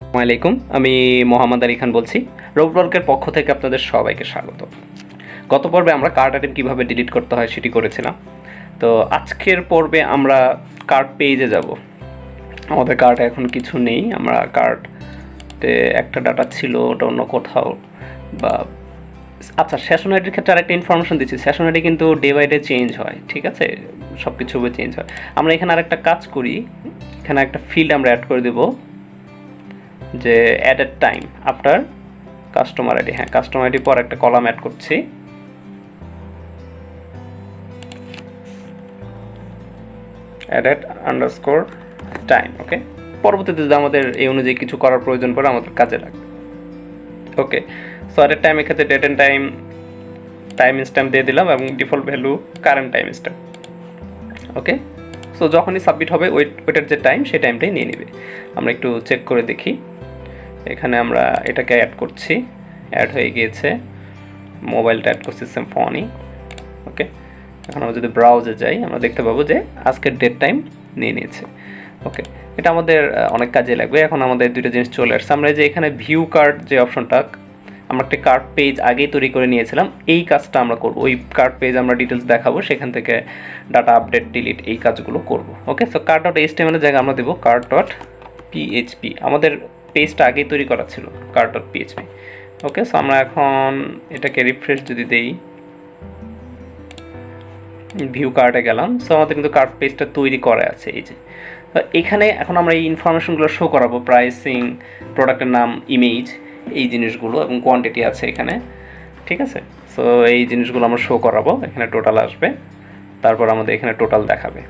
আসসালামাইকুম, আমি মোহাম্মদ আলী খান বলছি। রোবটওয়ার্কের পক্ষ থেকে আপনাদের সবাইকে স্বাগত। গত পর্বে আমরা কার্ট আইটেম কীভাবে ডিলিট করতে হয় সেটি করেছিলাম। তো আজকের পর্বে আমরা কার্ট পেজে যাব। আমাদের কার্টে এখন কিছু নেই, আমরা কার্টে একটা ডাটা ছিল, ওটা অন্য কোথাও বা আচ্ছা, সেশন আইডির ক্ষেত্রে আরেকটা ইনফরমেশন দিচ্ছি। সেশন আইডি কিন্তু ডে বাই ডে চেঞ্জ হয়, ঠিক আছে, সব কিছু চেঞ্জ হয়। আমরা এখানে আরেকটা কাজ করি, এখানে একটা ফিল্ড আমরা অ্যাড করে দেবো যে added time after customer ID. হ্যাঁ, কাস্টমার আইডি পর একটা কলাম অ্যাড করছি, অ্যাডেড আন্ডারস্কোর টাইম। ওকে, পরবর্তীতে যদি আমাদের এই অনুযায়ী কিছু করার প্রয়োজন পড়ে আমাদের কাজে লাগবে। ওকে, সো অ্যাডেড টাইমের ক্ষেত্রে ডেট অ্যান্ড টাইম স্ট্যাম্প দিয়ে দিলাম এবং default value current time stamp. Okay, so যখনই সাবমিট হবে ওইটার যে টাইম সেই টাইমটাই নিয়ে নেবে। আমরা একটু চেক করে দেখি, এখানে আমরা এটাকে অ্যাড করছি, অ্যাড হয়ে গিয়েছে, মোবাইলটা অ্যাড করছি সিম্ফনি। ওকে, এখন আমরা যদি ব্রাউজে যাই আমরা দেখতে পাবো যে আজকের ডেট টাইম নিয়ে নিয়েছে। ওকে, এটা আমাদের অনেক কাজে লাগবে। এখন আমাদের দুটো জিনিস চলে আসছে। আমরা যে এখানে ভিউ কার্ড যে অপশনটা, আমরা একটা কার্ড পেজ আগেই তৈরি করে নিয়েছিলাম, এই কাজটা আমরা করব। ওই কার্ড পেজ আমরা ডিটেলস দেখাবো, সেখান থেকে ডাটা আপডেট ডিলিট এই কাজগুলো করব। ওকে, সো কার্ড ডট HTML এর জায়গায় আমরা দেবো কার্ড ডট PHP। আমাদের পেজটা আগেই তৈরি করা ছিল কার্ড ডট PHP। ওকে, সো আমরা এখন এটাকে রিফ্রেশ যদি দেই, ভিউ কার্ডে গেলাম, সো আমাদের কিন্তু কার্ড পেজটা তৈরি করা আছে। এই যে এখানে এখন আমরা এই ইনফরমেশনগুলো শো করাবো, প্রাইসিং, প্রোডাক্টের নাম, ইমেজ, এই জিনিসগুলো এবং কোয়ান্টিটি আছে এখানে, ঠিক আছে। সো এই জিনিসগুলো আমরা শো করাবো, এখানে টোটাল আসবে, তারপর আমাদের এখানে টোটাল দেখাবে,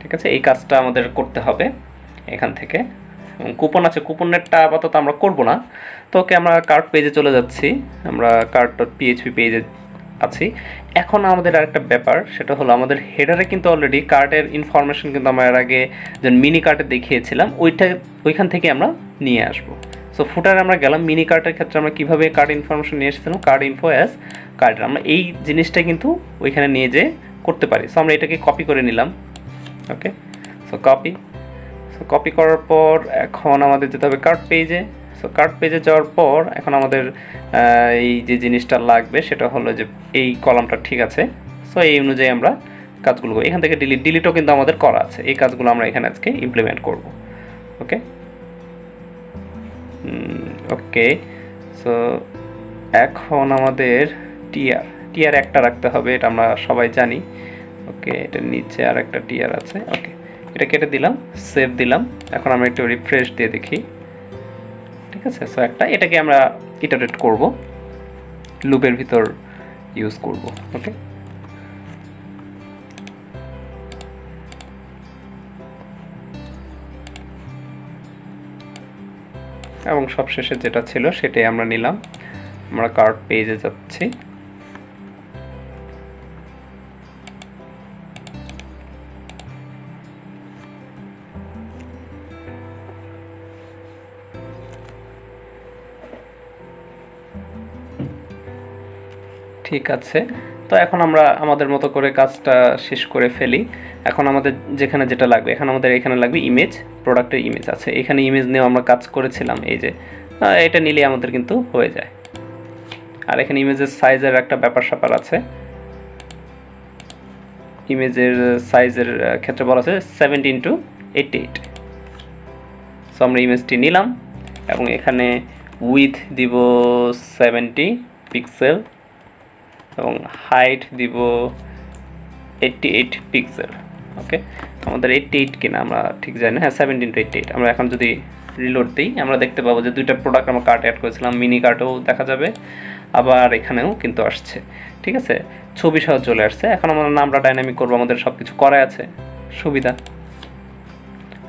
ঠিক আছে। এই কাজটা আমাদের করতে হবে এখান থেকে। কুপন আছে, কুপনেরটা আপাতত আমরা করব না। তো ওকে, আমরা কার্ড পেজে চলে যাচ্ছি, আমরা কার্ড ডট PHP পেজে আছি। এখন আমাদের আরেকটা ব্যাপার, সেটা হলো আমাদের হেডারে কিন্তু অলরেডি কার্টের ইনফরমেশন কিন্তু আমরা এর আগে যে মিনি কার্টে দেখিয়েছিলাম ওইখান থেকে আমরা নিয়ে আসবো। সো ফুটারে আমরা গেলাম, মিনি কার্টের ক্ষেত্রে আমরা কীভাবে কার্ড ইনফরমেশন নিয়ে এসেছিলাম, কার্ড ইনফো অ্যাজ কার্ড, আমরা এই জিনিসটা কিন্তু ওইখানে নিয়ে যেয়ে করতে পারি। সো আমরা এটাকে কপি করে নিলাম। ওকে, সো কপি করার পর এখন আমাদের যেতে হবে কার্ড পেজে। সো কার্ড পেজে যাওয়ার পর এখন আমাদের এই যে জিনিসটা লাগবে সেটা হলো যে এই কলামটা, ঠিক আছে। সো এই অনুযায়ী আমরা কাজগুলো করি। এখান থেকে ডিলিটও কিন্তু আমাদের করা আছে, এই কাজগুলো আমরা এখানে আজকে ইমপ্লিমেন্ট করব। ওকে ওকে, সো এখন আমাদের টিআর একটা রাখতে হবে, এটা আমরা সবাই জানি। ওকে, এটার নিচে আর একটা টিআর আছে। ওকে, এটা কেটে দিলাম, সেভ দিলাম। এখন আমরা একটু রিফ্রেশ দিয়ে দেখি, ঠিক আছে। সো এটাকে আমরা ইটারেট করব, লুপের ভিতর ইউজ করব। ওকে, এবং সবশেষে যেটা ছিল সেটাই আমরা নিলাম। আমরা কার্ড পেজে যাচ্ছি, ঠিক আছে। তো এখন আমরা আমাদের মতো করে কাজটা শেষ করে ফেলি। এখন আমাদের যেখানে যেটা লাগবে, এখন আমাদের এখানে লাগবে ইমেজ, প্রোডাক্টের ইমেজ আছে এখানে, ইমেজ নিয়েও আমরা কাজ করেছিলাম। এই যে এটা নিলে আমাদের কিন্তু হয়ে যায়। আর এখানে ইমেজের সাইজের একটা ব্যাপার স্যাপার আছে, ইমেজের সাইজের ক্ষেত্রে বলা আছে 17:88। সো আমরা ইমেজটি নিলাম এবং এখানে উইথ দিব 70 পিক্সেল এবং হাইট দিব 88 পিক্সেল। ওকে, আমাদের 88 কিনা আমরা ঠিক জানি না, হ্যাঁ 17:88। আমরা এখন যদি রিলোড দিই আমরা দেখতে পাবো যে দুইটা প্রোডাক্ট আমরা কার্টে অ্যাড করেছিলাম, মিনি কার্টেও দেখা যাবে, আবার এখানেও কিন্তু আসছে, ঠিক আছে, ছবি সহ চলে আসছে। এখন আমরা নামটা ডাইনামিক করবো, আমাদের সব কিছু করা আছে, সুবিধা,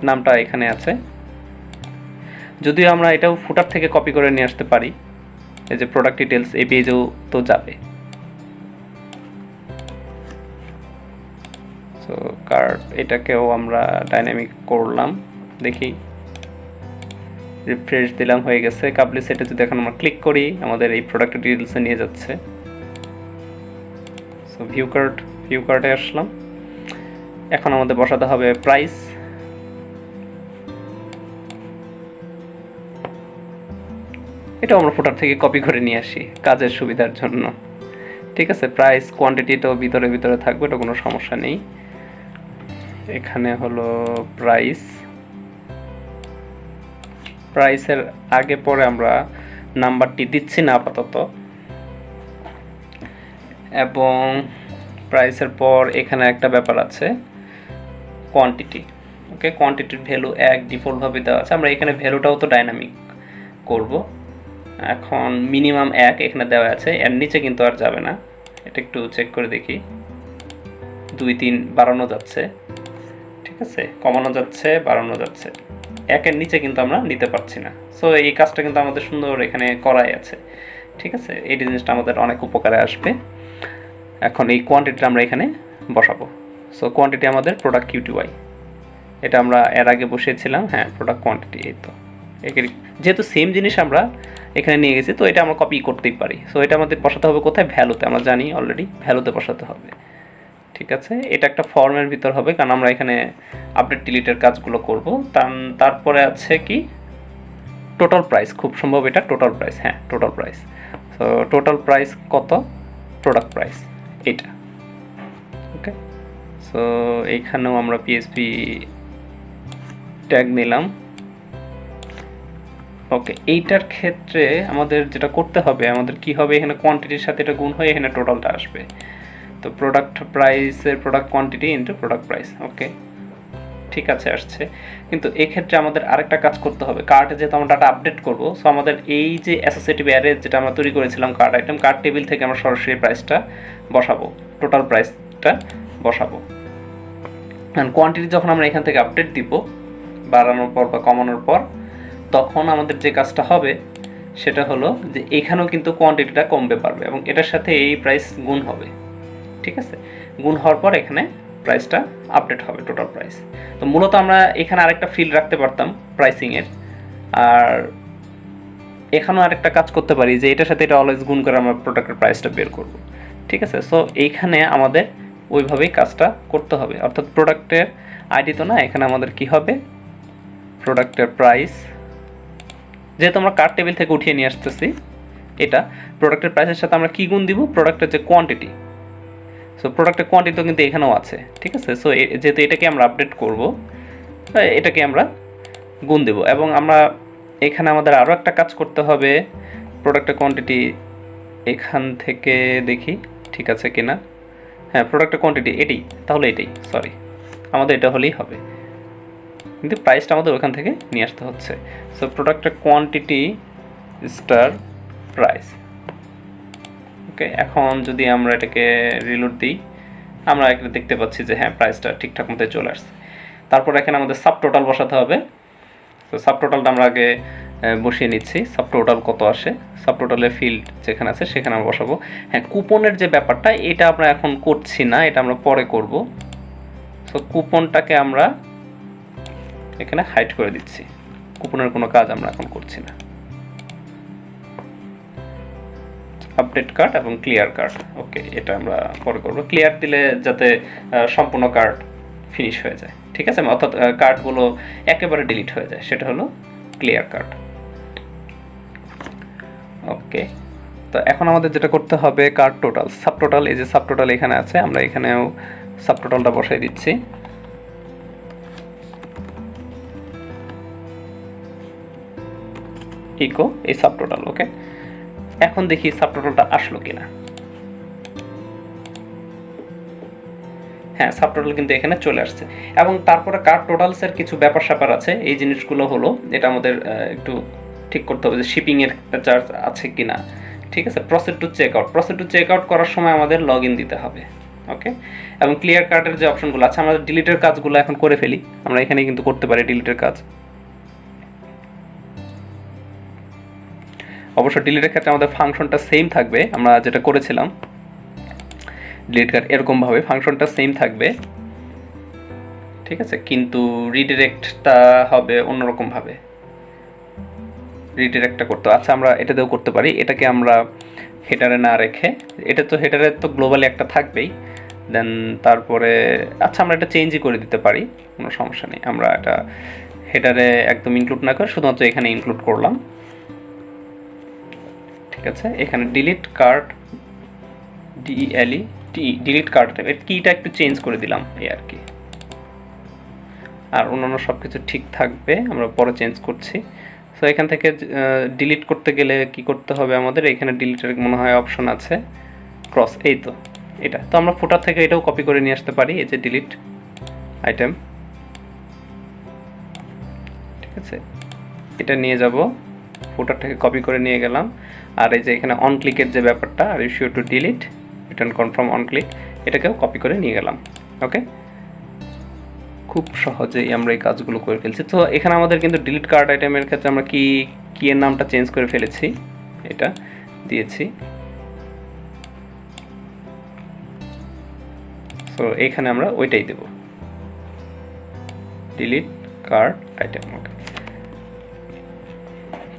নামটা এখানে আছে। যদিও আমরা এটাও ফুটার থেকে কপি করে নিয়ে আসতে পারি, এই যে প্রোডাক্ট ডিটেলস এই পেজেও তো যাবে। সো কার্ড এটাকেও আমরা ডাইনামিক করলাম, দেখি, রিফ্রেশ দিলাম, হয়ে গেছে। কাবলি সেটে যদি এখন আমরা ক্লিক করি আমাদের এই প্রোডাক্ট ডিটেলসে নিয়ে যাচ্ছে। সো ভিউ কার্ডে আসলাম, এখন আমাদের বসাতে হবে প্রাইস, এটা আমরা ফুটার থেকে কপি করে নিয়ে আসি কাজের সুবিধার জন্য। ঠিক আছে, প্রাইস কোয়ান্টিটিটাও ভিতরে ভিতরে থাকবে, এটা কোনো সমস্যা নেই। এখানে হলো প্রাইসের আগে পরে আমরা নাম্বারটি দিচ্ছি না আপাতত, এবং প্রাইসের পর এখানে একটা ব্যাপার আছে কোয়ান্টিটি। ওকে, কোয়ান্টিটির ভ্যালু 1 ডিফল্টভাবে দেওয়া আছে, আমরা এখানে ভ্যালুটাও তো ডাইনামিক করব। এখন মিনিমাম 1 এখানে দেওয়া আছে, এর নিচে কিন্তু আর যাবে না। এটা একটু চেক করে দেখি, 2 3 বাড়ানো যাচ্ছে, ঠিক আছে, কমানো যাচ্ছে, বাড়ানো যাচ্ছে, 1-এর নিচে কিন্তু আমরা নিতে পারছি না। সো এই কাজটা কিন্তু আমাদের সুন্দর এখানে করাই আছে। ঠিক আছে, এই জিনিসটা আমাদের অনেক উপকারে আসবে। এখন এই কোয়ান্টিটিটা আমরা এখানে বসাবো। সো কোয়ান্টিটি আমাদের প্রোডাক্ট QTY, এটা আমরা এর আগে বসিয়েছিলাম। হ্যাঁ, প্রোডাক্ট কোয়ান্টিটি, এই তো যেহেতু সেম জিনিস আমরা এখানে নিয়ে গেছি, তো এটা আমরা কপি করতেই পারি। সো এটা আমাদের বসাতে হবে কোথায়? ভ্যালুতে, আমরা জানি অলরেডি ভ্যালুতে বসাতে হবে। ঠিক আছে, এটা একটা ফর্মের ভিতর হবে, কারণ আমরা এখানে আপডেট ডিলিটের কাজগুলো করব। তারপরে আছে কি টোটাল প্রাইস, খুব সম্ভব এটা টোটাল প্রাইস। হ্যাঁ, total price. So total price কত? প্রোডাক্ট প্রাইস এটা। ওকে, সো এইখানেও আমরা PHP ট্যাগ নিলাম। ওকে, এইটার ক্ষেত্রে আমাদের যেটা করতে হবে, আমাদের কি হবে, এখানে কোয়ান্টিটির সাথে এটা গুণ হয়ে এখানে টোটালটা আসবে। তো প্রোডাক্ট প্রাইসের product quantity into product price. Okay, ঠিক আছে, আসছে। কিন্তু এক্ষেত্রে আমাদের আরেকটা কাজ করতে হবে, কার্টে যেহেতু আমরা ডাটা আপডেট করবো, সো আমাদের এই যে অ্যাসোসিয়েটিভ অ্যারে যেটা আমরা তৈরি করেছিলাম কার্ট আইটেম, কার্ট টেবিল থেকে আমরা সরাসরি প্রাইসটা বসাবো, টোটাল প্রাইসটা বসাবো। কারণ কোয়ান্টিটি যখন আমরা এখান থেকে আপডেট দিব বাড়ানোর পর বা কমানোর পর, তখন আমাদের যে কাজটা হবে সেটা হলো যে এখানেও কিন্তু কোয়ান্টিটিটা কমবে পারবে, এবং এটার সাথে এই প্রাইস গুণ হবে। ঠিক আছে, গুণ হওয়ার পর এখানে প্রাইসটা আপডেট হবে, টোটাল প্রাইস। তো মূলত আমরা এখানে আরেকটা ফিল্ড রাখতে পারতাম প্রাইসিংয়ের, আর এখানেও আরেকটা কাজ করতে পারি যে এটার সাথে এটা অলওয়েজ গুণ করে আমরা প্রোডাক্টের প্রাইসটা বের করব। ঠিক আছে, সো এইখানে আমাদের ওইভাবেই কাজটা করতে হবে, অর্থাৎ প্রোডাক্টের আইডি তো না, এখানে আমাদের কি হবে, প্রোডাক্টের প্রাইস, যেহেতু আমরা কার্ট টেবিল থেকে উঠিয়ে নিয়ে আসতেছি, এটা প্রোডাক্টের প্রাইসের সাথে আমরা কি গুণ দিব, প্রোডাক্টের যে কোয়ান্টিটি। সো প্রোডাক্টের কোয়ান্টিটি তো কিন্তু এখানেও আছে। ঠিক আছে, সো যেহেতু এটাকে আমরা আপডেট করব, এটাকে আমরা গুণ দেব, এবং আমরা এখানে আমাদের আরও একটা কাজ করতে হবে, প্রোডাক্টের কোয়ান্টিটি এখান থেকে দেখি ঠিক আছে কিনা। হ্যাঁ, প্রোডাক্টের কোয়ান্টিটি এটাই, তাহলে এটাই, সরি, আমাদের এটা হলেই হবে, কিন্তু প্রাইসটা আমাদের ওখান থেকে নিয়ে আসতে হচ্ছে। সো প্রোডাক্টের কোয়ান্টিটি স্টার প্রাইস। ওকে, এখন যদি আমরা এটাকে রিলোড দিই, আমরা এখানে দেখতে পাচ্ছি যে হ্যাঁ, প্রাইসটা ঠিকঠাক মতো চলে আসছে। তারপর এখানে আমাদের সাব টোটাল বসাতে হবে। তো সাব টোটালটা আমরা আগে বসিয়ে নিচ্ছি, সাব টোটাল কত আসে, সাব টোটালের ফিল্ড যেখানে আছে সেখানে আমরা বসাবো। হ্যাঁ, কুপনের যে ব্যাপারটা, এটা আমরা এখন করছি না, এটা আমরা পরে করব। সো কুপনটাকে আমরা এখানে হাইড করে দিচ্ছি, কুপনের কোনো কাজ আমরা এখন করছি না। আপডেট কার্ড এবং ক্লিয়ার কার্ড, ওকে, এটা আমরা পরে করব। ক্লিয়ার দিলে যাতে সম্পূর্ণ কার্ড ফিনিশ হয়ে যায়। ঠিক আছে, অর্থাৎ কার্ডগুলো একেবারে ডিলিট হয়ে যায়, সেটা হলো ক্লিয়ার কার্ড। ওকে, তো এখন আমাদের যেটা করতে হবে, কার্ড টোটাল, সাব টোটাল, এই যে সাব টোটাল এখানে আছে, আমরা এখানেও সাব টোটালটা বসাই দিচ্ছি। ইকো এই সাব টোটাল। ওকে, এখন দেখি সাব টোটালটা আসলো কিনা। হ্যাঁ, সাব টোটাল কিন্তু এখানে চলে আসছে, এবং তারপরে কার্ড টোটালসের কিছু ব্যাপার স্যাপার আছে। এই জিনিসগুলো হলো, এটা আমাদের একটু ঠিক করতে হবে যে শিপিংয়ের চার্জ আছে কিনা। ঠিক আছে, process to check out, process to check out করার সময় আমাদের লগ ইন দিতে হবে। ওকে, এবং ক্লিয়ার কার্ডের যে অপশনগুলো আছে, আমরা ডিলিটের কাজগুলো এখন করে ফেলি, আমরা এখানে কিন্তু করতে পারি ডিলিটের কাজ। অবশ্য ডিলিটের ক্ষেত্রে আমাদের ফাংশনটা সেম থাকবে, আমরা যেটা করেছিলাম ডিলিট কার্ড এরকমভাবে ফাংশনটা সেম থাকবে। ঠিক আছে, কিন্তু রিডিরেক্টটা হবে অন্যরকমভাবে, রিডিরেক্টটা করতে। আচ্ছা, আমরা এটাতেও করতে পারি, এটাকে আমরা হেডারে না রেখে, এটা তো হেডারে তো গ্লোবালি একটা থাকবেই, দেন তারপরে আচ্ছা আমরা এটা চেঞ্জই করে দিতে পারি, কোনো সমস্যা নেই। আমরা এটা হেডারে একদম ইনক্লুড না করে শুধুমাত্র এখানে ইনক্লুড করলাম। ঠিক আছে, এখানে delete cart DELE delete cart item কিটা একটু চেঞ্জ করে দিলাম এই আর কি, আর অন্যান্য সব কিছু ঠিক থাকবে, আমরা পরে চেঞ্জ করছি। সো এখান থেকে ডিলিট করতে গেলে কি করতে হবে আমাদের, এখানে ডিলিটের মনে হয় অপশন আছে ক্রস, এই তো এটা, তো আমরা ফুটার থেকে এটাও কপি করে নিয়ে আসতে পারি, এই যে ডিলিট আইটেম, ঠিক আছে, এটা নিয়ে যাব, ফুটার থেকে কপি করে নিয়ে গেলাম। আর এই যে এখানে অন ক্লিকের যে ব্যাপারটা, are you sure to delete return confirm on click, এটাকেও কপি করে নিয়ে গেলাম। ওকে, খুব সহজেই আমরা এই কাজগুলো করে ফেলছি। তো এখানে আমাদের কিন্তু ডিলিট কার্ট আইটেমের ক্ষেত্রে আমরা কি এর নামটা চেঞ্জ করে ফেলেছি, এটা দিয়েছি। সো এখানে আমরা ওইটাই দেব, ডিলিট কার্ট আইটেম। ওকে,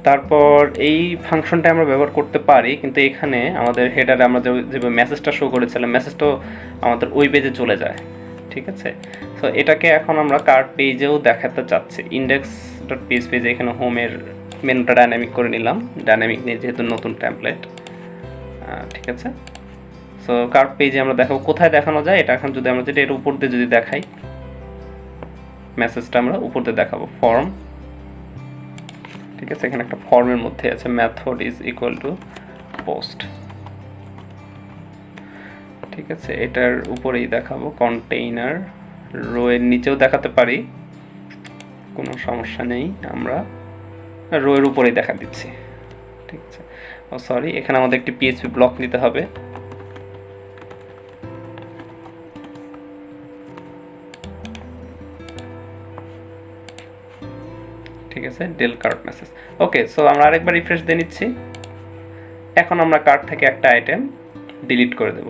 তারপর এই ফাংশনটা আমরা ব্যবহার করতে পারি, কিন্তু এখানে আমাদের হেডারে আমরা যে মেসেজটা শো করেছিলাম, মেসেজটাও আমাদের ওই পেজে চলে যায়, ঠিক আছে। সো এটাকে এখন আমরা কার্ট পেজেও দেখাতে চাচ্ছি, index.php পেজে এখানে হোমের মেনুটা ডাইনামিক করে নিলাম, ডাইনামিক নিয়ে যেহেতু নতুন টেমপ্লেট, ঠিক আছে। সো কার্ট পেজে আমরা দেখাবো, কোথায় দেখানো যায় এটা, এখন যদি আমরা যেটা এর উপর দিয়ে যদি দেখাই, মেসেজটা আমরা উপর দিয়ে দেখাবো, ফর্ম, ঠিক আছে, এখানে একটা ফর্মের মধ্যে আছে method is equal two post, ঠিক আছে, এটার উপরেই দেখাবো, কন্টেইনার, রো এর নিচেও দেখাতে পারি, কোনো সমস্যা নেই, আমরা রো এর উপরেই দেখা দিচ্ছি, ঠিক আছে। ও সরি, এখানে আমাদের একটি পিএইচপি ব্লক নিতে হবে, ঠিক আছে, ডেল কার্ট মেসেজ। ওকে, সো আমরা আরেকবার রিফ্রেশ দিয়ে নিচ্ছি, এখন আমরা কার্ট থেকে একটা আইটেম ডিলিট করে দেব।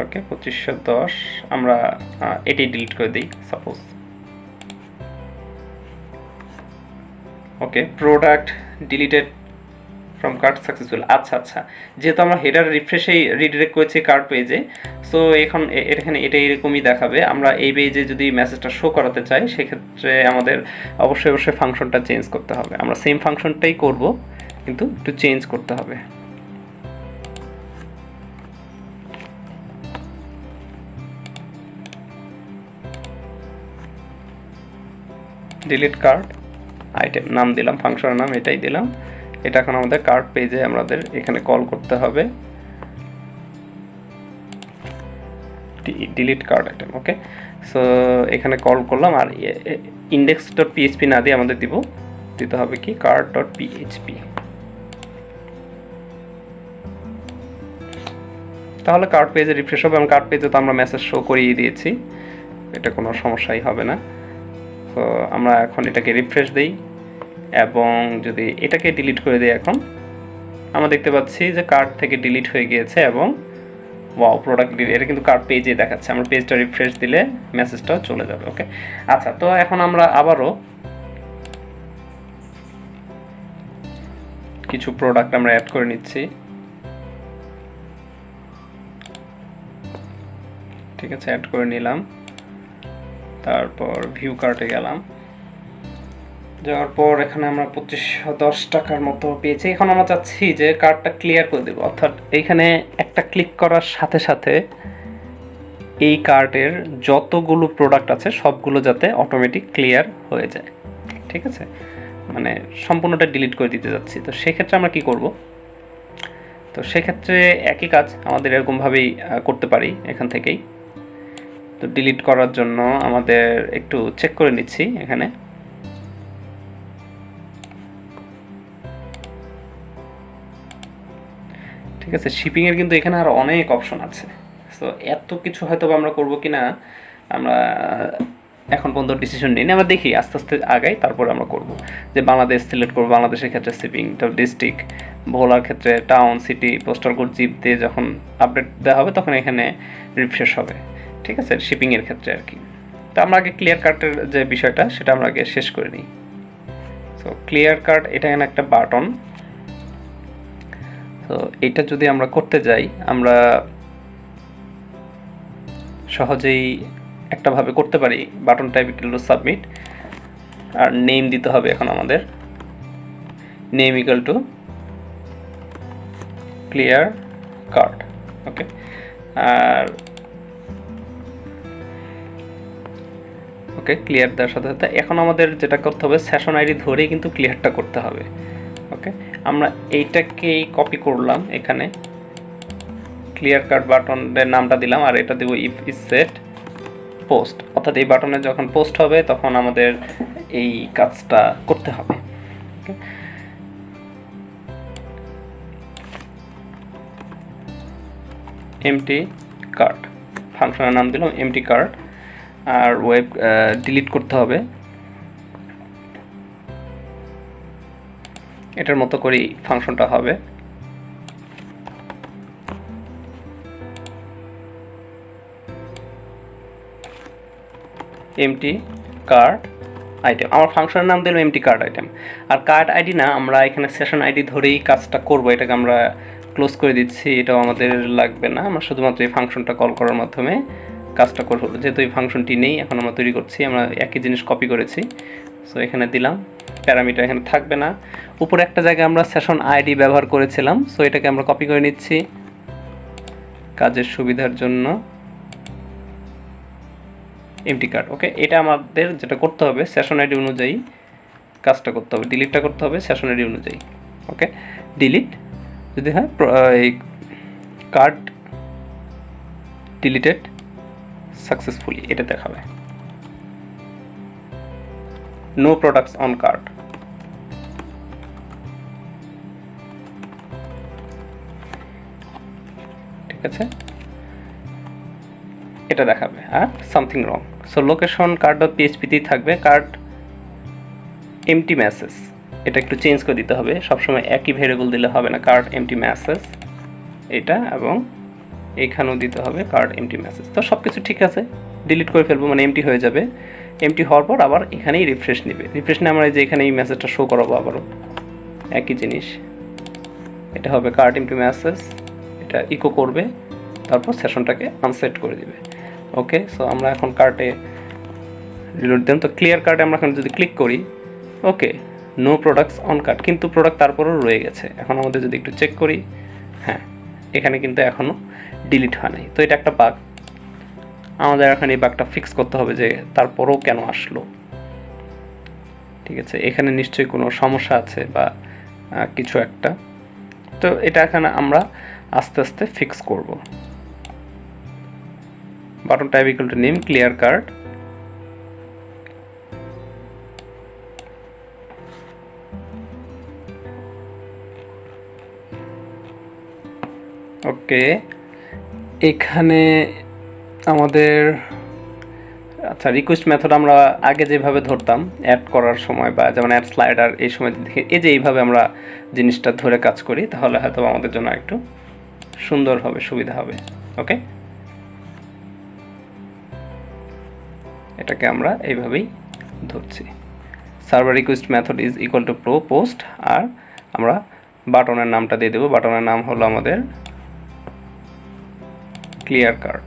ওকে, 2510 আমরা এটাই ডিলিট করে দিই suppose. Okay, product deleted from cart successful. আচ্ছা আচ্ছা, যেহেতু আমরা হেডার রিফ্রেশেই রিডিরেক্ট করেছি কার্ট পেজে, সো এখন এখানে এটা এরকমই দেখাবে। আমরা এই পেজে যদি মেসেজটা শো করাতে চাই, সেক্ষেত্রে আমাদের অবশ্যই ফাংশনটা চেঞ্জ করতে হবে। আমরা সেম ফাংশনটাই করব, কিন্তু একটু চেঞ্জ করতে হবে। ডিলিট কার্ট আইটেম নাম দিলাম, ফাংশনের নাম এটাই দিলাম। এটা এখন আমাদের কার্ট পেজে আমাদের এখানে কল করতে হবে, ডিলিট কার্ট আইটেম। ওকে, সো এখানে কল করলাম, আর index.php না দিয়ে আমাদের দিতে হবে কি cart.php। তাহলে কার্ট পেজে রিফ্রেশ হবে, এবং কার্ট পেজে তো আমরা মেসেজ শো করিয়ে দিয়েছি, এটা কোনো সমস্যাই হবে না। তো আমরা এখন এটাকে রিফ্রেশ দিই, এবং যদি এটাকে ডিলিট করে দিই, এখন আমরা দেখতে পাচ্ছি যে কার্ট থেকে ডিলিট হয়ে গিয়েছে, এবং ওয়াও, প্রোডাক্ট ডিলিট, এটা কিন্তু কার্ট পেজে দেখাচ্ছে। আমরা পেজটা রিফ্রেশ দিলে মেসেজটাও চলে যাবে। ওকে, আচ্ছা, তো এখন আমরা আবারও কিছু প্রোডাক্ট আমরা অ্যাড করে নিচ্ছি, ঠিক আছে, অ্যাড করে নিলাম। তারপর ভিউ কার্টে গেলাম, যাওয়ার পর এখানে আমরা 2510 টাকার মতো পেয়েছি। এখন আমরা চাচ্ছি যে কার্ডটা ক্লিয়ার করে দেবো, অর্থাৎ এইখানে একটা ক্লিক করার সাথে সাথে এই কার্টের যতগুলো প্রোডাক্ট আছে সবগুলো যাতে অটোমেটিক ক্লিয়ার হয়ে যায়, ঠিক আছে, মানে সম্পূর্ণটা ডিলিট করে দিতে যাচ্ছি। তো সেক্ষেত্রে আমরা কি করব, তো সেক্ষেত্রে একই কাজ আমাদের এরকমভাবেই করতে পারি এখান থেকেই। তো ডিলিট করার জন্য আমাদের একটু চেক করে নিচ্ছি এখানে, ঠিক আছে। শিপিংয়ের কিন্তু এখানে আরও অনেক অপশন আছে, সো এত কিছু হয়তো আমরা করবো কি না আমরা এখন পর্যন্ত ডিসিশন নিই, আমরা দেখি আস্তে আস্তে আগাই, তারপরে আমরা করব। যে বাংলাদেশ সিলেক্ট করবো, বাংলাদেশের ক্ষেত্রে শিপিং, তারপর ডিস্ট্রিক্ট, ভোলার ক্ষেত্রে town, city, postal code, zip দিয়ে যখন আপডেট দেওয়া হবে তখন এখানে রিফ্রেশ হবে, ঠিক আছে, শিপিংয়ের ক্ষেত্রে আর কি। তো আমরা আগে ক্লিয়ার কার্টের যে বিষয়টা সেটা আমরা আগে শেষ করে নিই। সো ক্লিয়ার কার্ট, এটা এখানে একটা বাটন, তো এটা যদি আমরা করতে যাই আমরা সহজেই একটাভাবে করতে পারি, button type equal to submit, আর নেম দিতে হবে এখন আমাদের, name equal to clear cart. Okay, আর ওকে ক্লিয়ার দেওয়ার সাথে সাথে এখন আমাদের যেটা করতে হবে সেশন আইডি ধরেই কিন্তু ক্লিয়ারটা করতে হবে। ওকে, আমরা এইটাকেই কপি করলাম, এখানে ক্লিয়ার কার্ট বাটনের নামটা দিলাম, আর এটা দেবো ইফ ইজ সেট পোস্ট, অর্থাৎ এই বাটনে যখন পোস্ট হবে তখন আমাদের এই কাজটা করতে হবে। ওকে, এমটি কার্ট ফাংশনের নাম দিলাম এমটি কার্ট, আর ওয়েব ডিলিট করতে হবে এটার মতো করেই ফাংশনটা হবে। এমটি কার্ট আইটেম, আমার ফাংশনের নাম দিলাম এমটি কার্ট আইটেম, আর কার্ট আইডি না, আমরা এখানে সেশন আইডি ধরেই কাজটা করব। এটাকে আমরা ক্লোজ করে দিচ্ছি, এটাও আমাদের লাগবে না, আমরা শুধুমাত্র এই ফাংশনটা কল করার মাধ্যমে কাজটা করব। যেহেতু এই ফাংশনটি নেই, এখন আমরা তৈরি করছি, আমরা একই জিনিস কপি করেছি, সো এখানে দিলাম। প্যারামিটার এখানে থাকবে না, উপরে একটা জায়গায় আমরা সেশন আইডি ব্যবহার করেছিলাম, সো এটাকে আমরা কপি করে নিচ্ছি কাজের সুবিধার জন্য। MT card. ওকে, এটা আমাদের যেটা করতে হবে সেশন আইডি অনুযায়ী কাজটা করতে হবে, ডিলিটটা করতে হবে সেশন আইডি অনুযায়ী। ওকে, ডিলিট যদি হয় এই কার্ড ডিলিটেড সাকসেসফুলি এটা দেখাবে, নো প্রোডাক্টস অন কার্ড। ঠিক আছে, এটা দেখাবে, আর something wrong. So location card dot পিএইচপিতেই থাকবে, কার্ড এমটি মেসেজ এটা একটু চেঞ্জ করে দিতে হবে, সবসময় একই ভেরিয়েবল দিলে হবে না, কার্ড এমটি মেসেজ এটা, এবং এইখানেও দিতে হবে কার্ড এমটি মেসেজ। তো সব কিছু ঠিক আছে, ডিলিট করে ফেলবো, মানে এমটি হয়ে যাবে। এমটি হওয়ার পর আবার এখানেই রিফ্রেশ নেবে, রিফ্রেশ নিয়ে আমরা যে এখানে এই মেসেজটা শো করাবো, আবারও একই জিনিস, এটা হবে কার্ড এমটি মেসেজ, এটা ইকো করবে, তারপর সেশনটাকে আনসেট করে দিবে। ওকে, সো আমরা এখন কার্টে রিলোড দিলাম, তো ক্লিয়ার কার্টে আমরা এখন যদি ক্লিক করি, okay no products on cart, কিন্তু প্রোডাক্ট তারপরেও রয়ে গেছে। এখন আমাদের যদি একটু চেক করি, হ্যাঁ এখানে কিন্তু এখনও ডিলিট হয় নাই, তো এটা একটা বাগ, আমাদের এখন এই বাগটা ফিক্স করতে হবে যে তারপরেও কেন আসলো। ঠিক আছে, এখানে নিশ্চয়ই কোনো সমস্যা আছে বা কিছু একটা, তো এটা এখানে আমরা আস্তে আস্তে ফিক্স করব। Button type equal to name clear card, okay এখানে আমাদের আচ্ছা রিকোয়েস্ট মেথড আমরা আগে যেভাবে ধরতাম অ্যাড করার সময়, বা যেমন অ্যাড স্লাইডার এই সময় দেখে এই যে এইভাবে আমরা জিনিসটা ধরে কাজ করি, তাহলে হয়তো আমাদের জন্য একটু সুন্দর হবে, সুবিধা হবে। ওকে, এটাকে আমরা এইভাবেই ধরছি, server request method is equal to pro post, আর আমরা বাটনের নামটা দিয়ে দেবো, বাটনের নাম হলো আমাদের clear card.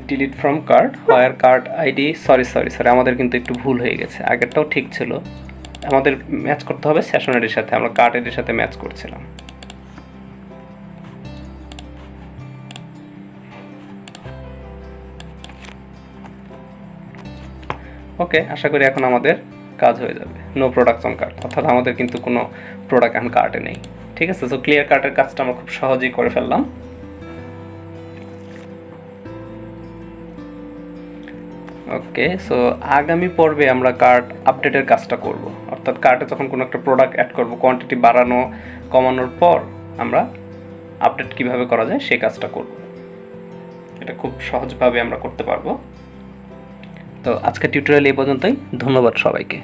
Delete from card where card ID, sorry আমাদের কিন্তু একটু ভুল হয়ে গেছে, আগেরটাও ঠিক ছিল, আমাদের ম্যাচ করতে হবে সেশন আইডির সাথে, আমরা কার্ড আইডির সাথে ম্যাচ করছিলাম। ওকে, আশা করি এখন আমাদের কাজ হয়ে যাবে। নো প্রোডাক্টস অন কার্ড, অর্থাৎ আমাদের কিন্তু কোনো প্রোডাক্ট এখন কার্টে নেই। ঠিক আছে, সো ক্লিয়ার কার্টের কাজটা আমরা খুব সহজেই করে ফেললাম। ওকে, সো আগামী পর্বে আমরা কার্ট আপডেটের কাজটা করব, অর্থাৎ কার্টে যখন কোনো একটা প্রোডাক্ট অ্যাড করব, কোয়ান্টিটি বাড়ানো কমানোর পর আমরা আপডেট কিভাবে করা যায় সেই কাজটা করব। এটা খুব সহজভাবে আমরা করতে পারবো। তো আজকের টিউটোরিয়াল এই পর্যন্তই, ধন্যবাদ সবাইকে।